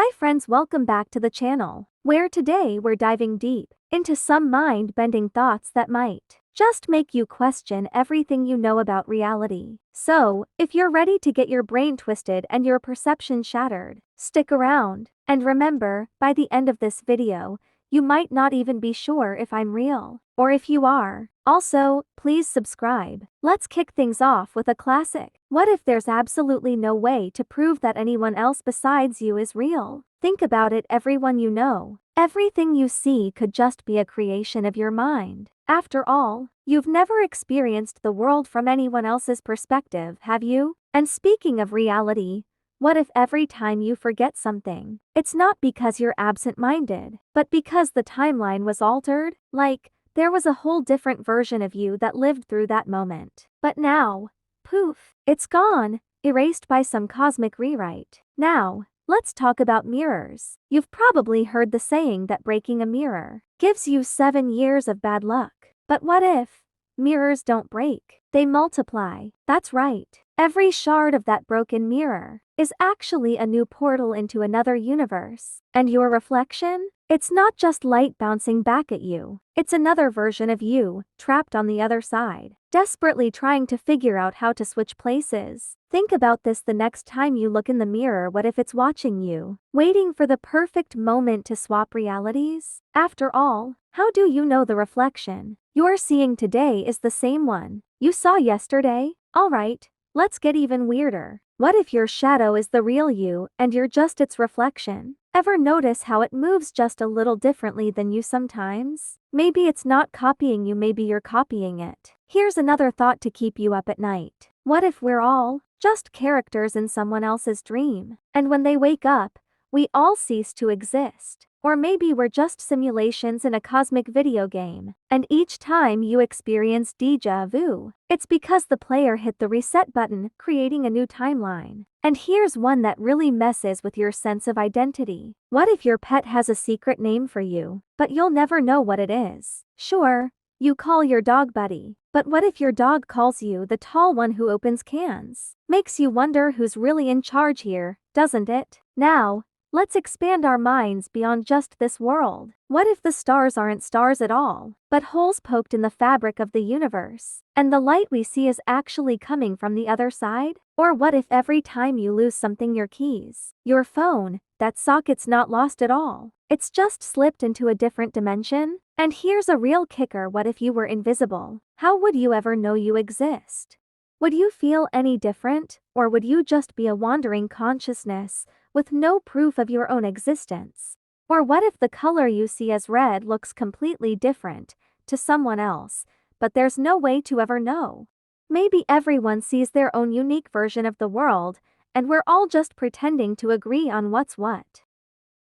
Hi friends, welcome back to the channel, where today we're diving deep into some mind-bending thoughts that might just make you question everything you know about reality. So, if you're ready to get your brain twisted and your perception shattered, stick around. And remember, by the end of this video, you might not even be sure if I'm real, or if you are. Also, please subscribe. Let's kick things off with a classic. What if there's absolutely no way to prove that anyone else besides you is real? Think about it, everyone you know. Everything you see could just be a creation of your mind. After all, you've never experienced the world from anyone else's perspective, have you? And speaking of reality, what if every time you forget something, it's not because you're absent-minded, but because the timeline was altered? Like, there was a whole different version of you that lived through that moment. But now, poof, it's gone, erased by some cosmic rewrite. Now, let's talk about mirrors. You've probably heard the saying that breaking a mirror gives you 7 years of bad luck. But what if mirrors don't break? They multiply. That's right. Every shard of that broken mirror is actually a new portal into another universe. And your reflection? It's not just light bouncing back at you. It's another version of you, trapped on the other side, desperately trying to figure out how to switch places. Think about this the next time you look in the mirror. What if it's watching you, waiting for the perfect moment to swap realities? After all, how do you know the reflection you're seeing today is the same one you saw yesterday? Alright, let's get even weirder. What if your shadow is the real you and you're just its reflection? Ever notice how it moves just a little differently than you sometimes? Maybe it's not copying you, maybe you're copying it. Here's another thought to keep you up at night. What if we're all just characters in someone else's dream, and when they wake up, we all cease to exist? Or maybe we're just simulations in a cosmic video game, and each time you experience déjà vu, it's because the player hit the reset button, creating a new timeline. And here's one that really messes with your sense of identity. What if your pet has a secret name for you, but you'll never know what it is? Sure, you call your dog Buddy, but what if your dog calls you the tall one who opens cans? Makes you wonder who's really in charge here, doesn't it? Now, let's expand our minds beyond just this world. What if the stars aren't stars at all, but holes poked in the fabric of the universe, and the light we see is actually coming from the other side? Or what if every time you lose something, your keys, your phone, that socket's not lost at all? It's just slipped into a different dimension? And here's a real kicker: what if you were invisible? How would you ever know you exist? Would you feel any different, or would you just be a wandering consciousness with no proof of your own existence? Or what if the color you see as red looks completely different to someone else, but there's no way to ever know? Maybe everyone sees their own unique version of the world, and we're all just pretending to agree on what's what.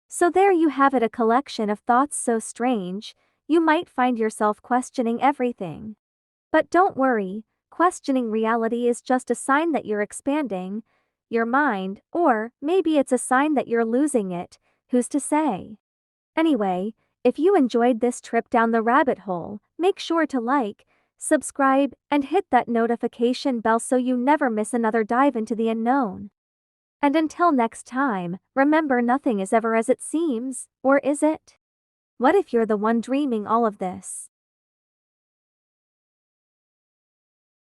So there you have it, a collection of thoughts so strange, you might find yourself questioning everything. But don't worry, questioning reality is just a sign that you're expanding your mind, or maybe it's a sign that you're losing it, who's to say? Anyway, if you enjoyed this trip down the rabbit hole, make sure to like, subscribe, and hit that notification bell so you never miss another dive into the unknown. And until next time, remember, nothing is ever as it seems, or is it? What if you're the one dreaming all of this?